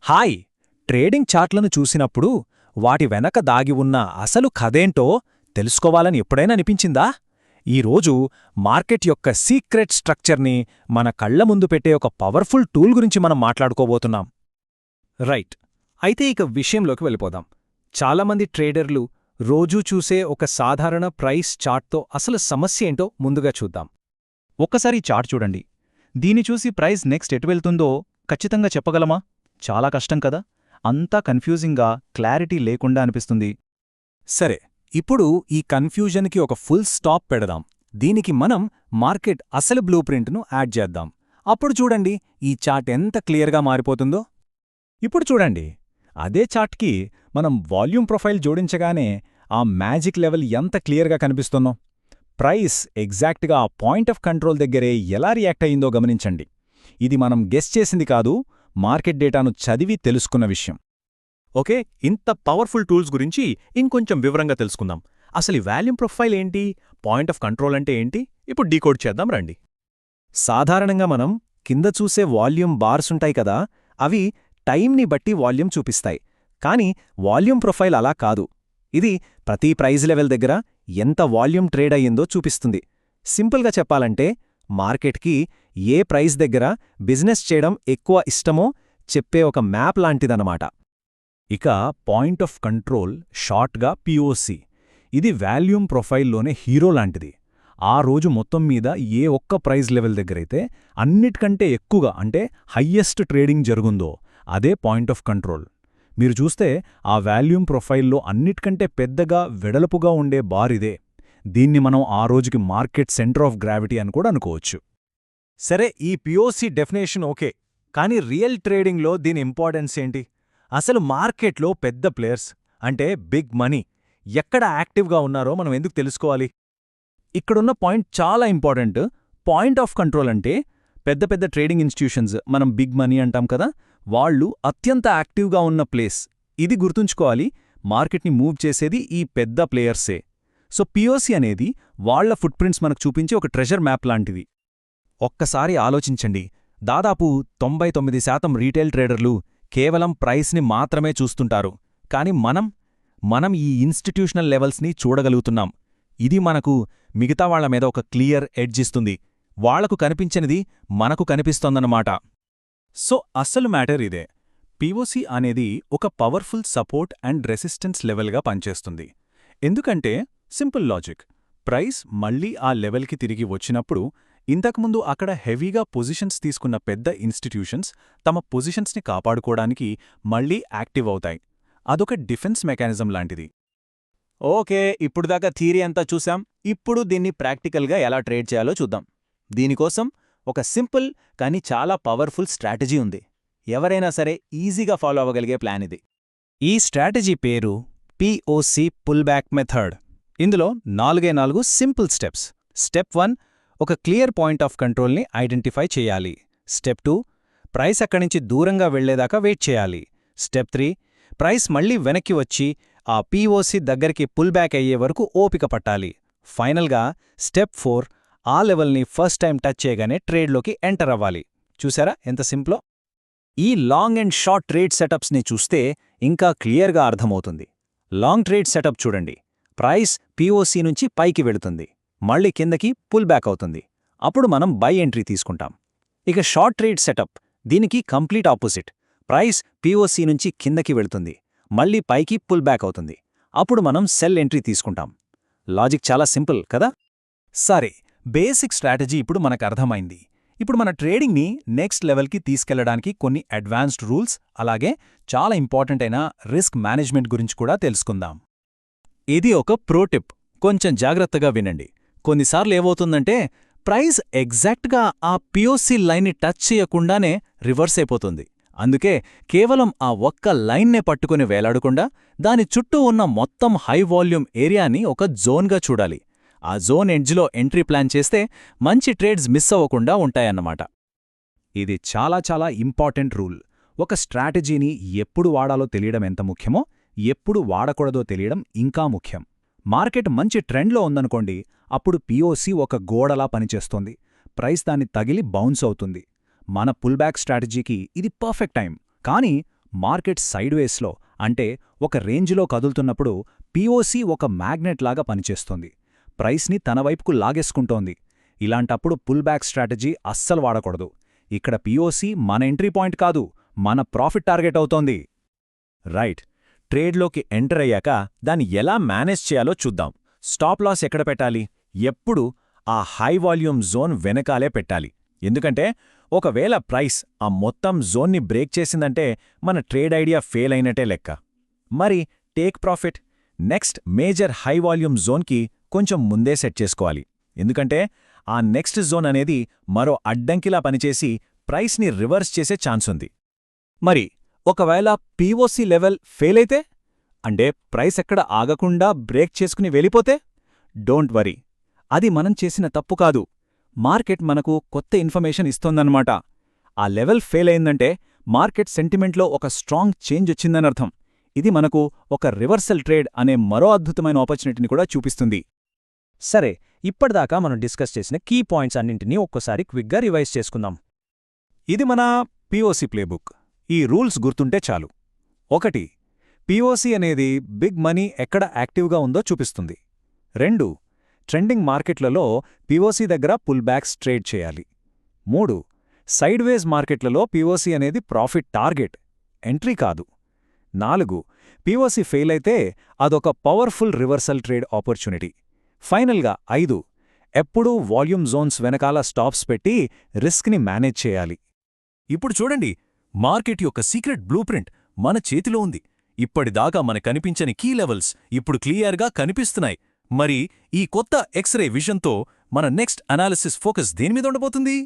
Hi! Trading చార్ట్లను చూసినప్పుడు వాటి వెనక దాగి ఉన్న అసలు కథేంటో తెలుసుకోవాలని ఎప్పుడైనా అనిపించిందా? ఈరోజు మార్కెట్ యొక్క సీక్రెట్ స్ట్రక్చర్ని మన కళ్ల ముందు పెట్టే ఒక పవర్ఫుల్ టూల్ గురించి మనం మాట్లాడుకోబోతున్నాం. రైట్. అయితే ఇక విషయంలోకి వెళ్ళిపోదాం. చాలామంది ట్రేడర్లు రోజూ చూసే ఒక సాధారణ ప్రైస్ చార్ట్తో అసలు సమస్య ఏంటో ముందుగా చూద్దాం. ఒక్కసారి చార్ట్ చూడండి. దీన్ని చూసి ప్రైస్ నెక్స్ట్ ఎటు వెళ్తుందో ఖచ్చితంగా చెప్పగలమా? చాలా కష్టం కదా. అంతా కన్ఫ్యూజింగ్గా, క్లారిటీ లేకుండా అనిపిస్తుంది. సరే, ఇప్పుడు ఈ కన్ఫ్యూజన్కి ఒక ఫుల్ స్టాప్ పెడదాం. దీనికి మనం మార్కెట్ అసలు బ్లూ ప్రింట్ను యాడ్ చేద్దాం. అప్పుడు చూడండి ఈ చార్ట్ ఎంత క్లియర్గా మారిపోతుందో. ఇప్పుడు చూడండి, అదే చార్ట్కి మనం వాల్యూమ్ ప్రొఫైల్ జోడించగానే ఆ మ్యాజిక్ లెవెల్ ఎంత క్లియర్గా కనిపిస్తుందో. ప్రైస్ ఎగ్జాక్ట్గా ఆ పాయింట్ ఆఫ్ కంట్రోల్ దగ్గరే ఎలా రియాక్ట్ అయ్యిందో గమనించండి. ఇది మనం గెస్ చేసింది కాదు, మార్కెట్ డేటాను చదివి తెలుసుకున్న విషయం. ఓకే, ఇంత పవర్ఫుల్ టూల్స్ గురించి ఇంకొంచెం వివరంగా తెలుసుకుందాం. అసలు ఈ వాల్యూమ్ ప్రొఫైల్ ఏంటి, పాయింట్ ఆఫ్ కంట్రోల్ అంటే ఏంటి, ఇప్పుడు డీకోడ్ చేద్దాం రండి. సాధారణంగా మనం కింద చూసే వాల్యూమ్ బార్స్ ఉంటాయి కదా, అవి టైంని బట్టి వాల్యూమ్ చూపిస్తాయి. కానీ వాల్యూమ్ ప్రొఫైల్ అలా కాదు. ఇది ప్రతి ప్రైజ్ లెవెల్ దగ్గర ఎంత వాల్యూమ్ ట్రేడ్ అయ్యిందో చూపిస్తుంది. సింపుల్గా చెప్పాలంటే మార్కెట్కి ఏ ప్రైస్ దగ్గర బిజినెస్ చేయడం ఎక్కువ ఇష్టమో చెప్పే ఒక మ్యాప్ లాంటిదన్నమాట. ఇక పాయింట్ ఆఫ్ కంట్రోల్, షార్ట్గా పిఓసి, ఇది వాల్యూమ్ ప్రొఫైల్లోనే హీరో లాంటిది. ఆ రోజు మొత్తం మీద ఏ ఒక్క ప్రైజ్ లెవెల్ దగ్గరైతే అన్నిటికంటే ఎక్కువగా అంటే హయ్యెస్ట్ ట్రేడింగ్ జరుగుందో అదే పాయింట్ ఆఫ్ కంట్రోల్. మీరు చూస్తే ఆ వాల్యూమ్ ప్రొఫైల్లో అన్నిటికంటే పెద్దగా వెడల్పుగా ఉండే బార్ ఇదే. దీన్ని మనం ఆ రోజుకి మార్కెట్ సెంటర్ ఆఫ్ గ్రావిటీ అని కూడా అనుకోవచ్చు. సరే, ఈ పిఓసి డెఫినేషన్ ఓకే, కానీ రియల్ ట్రేడింగ్లో దీని ఇంపార్టెన్స్ ఏంటి? అసలు మార్కెట్లో పెద్ద ప్లేయర్స్ అంటే బిగ్ మనీ ఎక్కడ యాక్టివ్గా ఉన్నారో మనం ఎందుకు తెలుసుకోవాలి? ఇక్కడున్న పాయింట్ చాలా ఇంపార్టెంట్. పాయింట్ ఆఫ్ కంట్రోల్ అంటే పెద్ద పెద్ద ట్రేడింగ్ ఇన్స్టిట్యూషన్స్, మనం బిగ్ మనీ అంటాం కదా, వాళ్ళు అత్యంత యాక్టివ్గా ఉన్న ప్లేస్. ఇది గుర్తుంచుకోవాలి. మార్కెట్ని మూవ్ చేసేది ఈ పెద్ద ప్లేయర్సే. సో పిఓసి అనేది వాళ్ల ఫుట్ ప్రింట్స్ మనకు చూపించే ఒక ట్రెజర్ మ్యాప్ లాంటిది. ఒక్కసారి ఆలోచించండి, దాదాపు 99% రీటైల్ ట్రేడర్లు కేవలం ప్రైస్ని మాత్రమే చూస్తుంటారు. కాని మనం ఈ ఇన్స్టిట్యూషనల్ లెవెల్స్ని చూడగలుగుతున్నాం. ఇది మనకు మిగతా వాళ్ల మీద ఒక క్లియర్ ఎడ్జ్ ఇస్తుంది. వాళ్లకు కనిపించనిది మనకు కనిపిస్తోందన్నమాట. సో అసలు మ్యాటర్ ఇదే. పిఓసి అనేది ఒక పవర్ఫుల్ సపోర్ట్ అండ్ రెసిస్టెన్స్ లెవెల్గా పనిచేస్తుంది. ఎందుకంటే సింపుల్ లాజిక్, ప్రైస్ మళ్లీ ఆ లెవెల్కి తిరిగి వచ్చినప్పుడు ఇంతకుముందు అక్కడ హెవీగా పొజిషన్స్ తీసుకున్న పెద్ద ఇన్స్టిట్యూషన్స్ తమ పొజిషన్స్ని కాపాడుకోవడానికి మళ్లీ యాక్టివ్ అవుతాయి. అదొక డిఫెన్స్ మెకానిజం లాంటిది. ఓకే, ఇప్పుడుదాకా థియరీ అంతా చూశాం. ఇప్పుడు దీన్ని ప్రాక్టికల్గా ఎలా ట్రేడ్ చేయాలో చూద్దాం. దీనికోసం ఒక సింపుల్ కానీ చాలా పవర్ఫుల్ స్ట్రాటజీ ఉంది. ఎవరైనా సరే ఈజీగా ఫాలో అవ్వగలిగే ప్లాన్ ఇది. ఈ స్ట్రాటజీ పేరు పిఓసి పుల్బ్యాక్ మెథడ్. ఇందులో 4 సింపుల్ స్టెప్స్. స్టెప్ 1, ఒక క్లియర్ పాయింట్ ఆఫ్ కంట్రోల్ని ఐడెంటిఫై చేయాలి. స్టెప్ 2, ప్రైస్ అక్కడినుంచి దూరంగా వెళ్లేదాకా వెయిట్ చేయాలి. స్టెప్ 3, ప్రైస్ మళ్లీ వెనక్కి వచ్చి ఆ పిఓసి దగ్గరికి పుల్బ్యాక్ అయ్యే వరకు ఓపిక పట్టాలి. ఫైనల్గా స్టెప్ 4, ఆ లెవెల్ని ఫస్ట్ టైం టచ్ చేయగానే ట్రేడ్లోకి ఎంటర్ అవ్వాలి. చూసారా ఎంత సింప్లో? ఈ లాంగ్ అండ్ షార్ట్ ట్రేడ్ సెటప్స్ని చూస్తే ఇంకా క్లియర్గా అర్థమవుతుంది. లాంగ్ ట్రేడ్ సెటప్ చూడండి. ప్రైస్ పిఓసి నుంచి పైకి వెళుతుంది, మళ్లీ కిందకి పుల్ బ్యాక్ అవుతుంది. అప్పుడు మనం బై ఎంట్రీ తీసుకుంటాం. ఇక షార్ట్ ట్రేడ్ సెటప్, దీనికి కంప్లీట్ ఆపోజిట్. ప్రైస్ పిఓసి నుంచి కిందకి వెళుతుంది, మళ్లీ పైకి పుల్ బ్యాక్ అవుతుంది. అప్పుడు మనం సెల్ ఎంట్రీ తీసుకుంటాం. లాజిక్ చాలా సింపుల్ కదా? సరే, బేసిక్ స్ట్రాటజీ ఇప్పుడు మనకు అర్థమైంది. ఇప్పుడు మన ట్రేడింగ్ని నెక్స్ట్ లెవెల్కి తీసుకెళ్లడానికి కొన్ని అడ్వాన్స్డ్ రూల్స్, అలాగే చాలా ఇంపార్టెంట్ అయిన రిస్క్ మేనేజ్మెంట్ గురించి కూడా తెలుసుకుందాం. ఇది ఒక ప్రో టిప్, కొంచెం జాగ్రత్తగా వినండి. కొన్నిసార్లు ఏమవుతుందంటే ప్రైస్ ఎగ్జాక్ట్గా ఆ పిఓసి లైన్ని టచ్ చేయకుండానే రివర్స్ అయిపోతుంది. అందుకే కేవలం ఆ ఒక్క లైన్నే పట్టుకుని వేలాడకుండా దాని చుట్టూ ఉన్న మొత్తం హై వాల్యూమ్ ఏరియాని ఒక జోన్గా చూడాలి. ఆ జోన్ ఎడ్జ్లో ఎంట్రీ ప్లాన్ చేస్తే మంచి ట్రేడ్స్ మిస్ అవ్వకుండా ఉంటాయన్నమాట. ఇది చాలా చాలా ఇంపార్టెంట్ రూల్. ఒక స్ట్రాటజీని ఎప్పుడు వాడాలో తెలియడం ఎంత ముఖ్యమో, ఎప్పుడు వాడకూడదో తెలియడం ఇంకా ముఖ్యం. మార్కెట్ మంచి ట్రెండ్లో ఉందనుకోండి, అప్పుడు పిఓసి ఒక గోడలా పనిచేస్తోంది. ప్రైస్ దాన్ని తగిలి బౌన్స్ అవుతుంది. మన పుల్బ్యాక్ స్ట్రాటజీకి ఇది పర్ఫెక్ట్ టైం. కానీ మార్కెట్ సైడ్వేస్లో అంటే ఒక రేంజ్లో కదులుతున్నప్పుడు పిఓసి ఒక మ్యాగ్నెట్ లాగా పనిచేస్తోంది. ప్రైస్ని తన వైపుకు లాగేసుకుంటోంది. ఇలాంటప్పుడు పుల్ బ్యాక్ స్ట్రాటజీ అస్సలు వాడకూడదు. ఇక్కడ పిఓసి మన ఎంట్రీ పాయింట్ కాదు, మన ప్రాఫిట్ టార్గెట్ అవుతోంది. రైట్. ట్రేడ్లోకి ఎంటర్ అయ్యాక దాన్ని ఎలా మేనేజ్ చేయాలో చూద్దాం. స్టాప్ లాస్ ఎక్కడ పెట్టాలి? ఎప్పుడు ఆ హై వాల్యూమ్ జోన్ వెనకాలే పెట్టాలి. ఎందుకంటే ఒకవేళ ప్రైస్ ఆ మొత్తం జోన్ని బ్రేక్ చేసిందంటే మన ట్రేడ్ ఐడియా ఫెయిల్ అయినట్టే లెక్క. మరి take profit next major high volume జోన్కి కొంచెం ముందే సెట్ చేసుకోవాలి. ఎందుకంటే ఆ నెక్స్ట్ జోన్ అనేది మరో అడ్డంకిలా పనిచేసి ప్రైస్ని రివర్స్ చేసే ఛాన్స్ ఉంది. మరి ఒకవేళ పిఓసి లెవెల్ ఫెయిల్ అయితే, అంటే ప్రైస్ ఎక్కడ ఆగకుండా బ్రేక్ చేసుకుని వెళ్ళిపోతే, డోంట్ వరీ, అది మనం చేసిన తప్పు కాదు. మార్కెట్ మనకు కొత్త ఇన్ఫర్మేషన్ ఇస్తోందన్నమాట. ఆ లెవెల్ ఫెయిల్ అయిందంటే మార్కెట్ సెంటిమెంట్లో ఒక స్ట్రాంగ్ చేంజ్ వచ్చిందనర్థం. ఇది మనకు ఒక రివర్సల్ ట్రేడ్ అనే మరో అద్భుతమైన ఆపర్చునిటీని కూడా చూపిస్తుంది. సరే, ఇప్పటిదాకా మనం డిస్కస్ చేసిన కీ పాయింట్స్ అన్నింటినీ ఒక్కసారి క్విక్గా రివైజ్ చేసుకుందాం. ఇది మన పిఓసి ప్లేబుక్. ఈ రూల్స్ గుర్తుంటే చాలు. 1. పిఓసి అనేది బిగ్ మనీ ఎక్కడ యాక్టివ్గా ఉందో చూపిస్తుంది. 2. ట్రెండింగ్ మార్కెట్లలో పిఓసి దగ్గర పుల్ బ్యాక్స్ ట్రేడ్ చేయాలి. 3. సైడ్వేజ్ మార్కెట్లలో పిఓసి అనేది ప్రాఫిట్ టార్గెట్, ఎంట్రీ కాదు. 4. పిఓసి ఫెయిల్ అయితే అదొక పవర్ఫుల్ రివర్సల్ ట్రేడ్ ఆపర్చునిటీ. ఫైనల్గా 5. ఎప్పుడూ వాల్యూమ్ జోన్స్ వెనకాల స్టాప్స్ పెట్టి రిస్క్ని మేనేజ్ చేయాలి. ఇప్పుడు చూడండి, మార్కెట్ యొక్క సీక్రెట్ బ్లూ ప్రింట్ మన చేతిలో ఉంది. ఇప్పటిదాకా మనకనిపించని కీ లెవెల్స్ ఇప్పుడు క్లియర్గా కనిపిస్తున్నాయి. మరి ఈ కొత్త ఎక్స్రే విజన్తో మన నెక్స్ట్ అనాలిసిస్ ఫోకస్ దేనిమీద ఉండబోతుంది?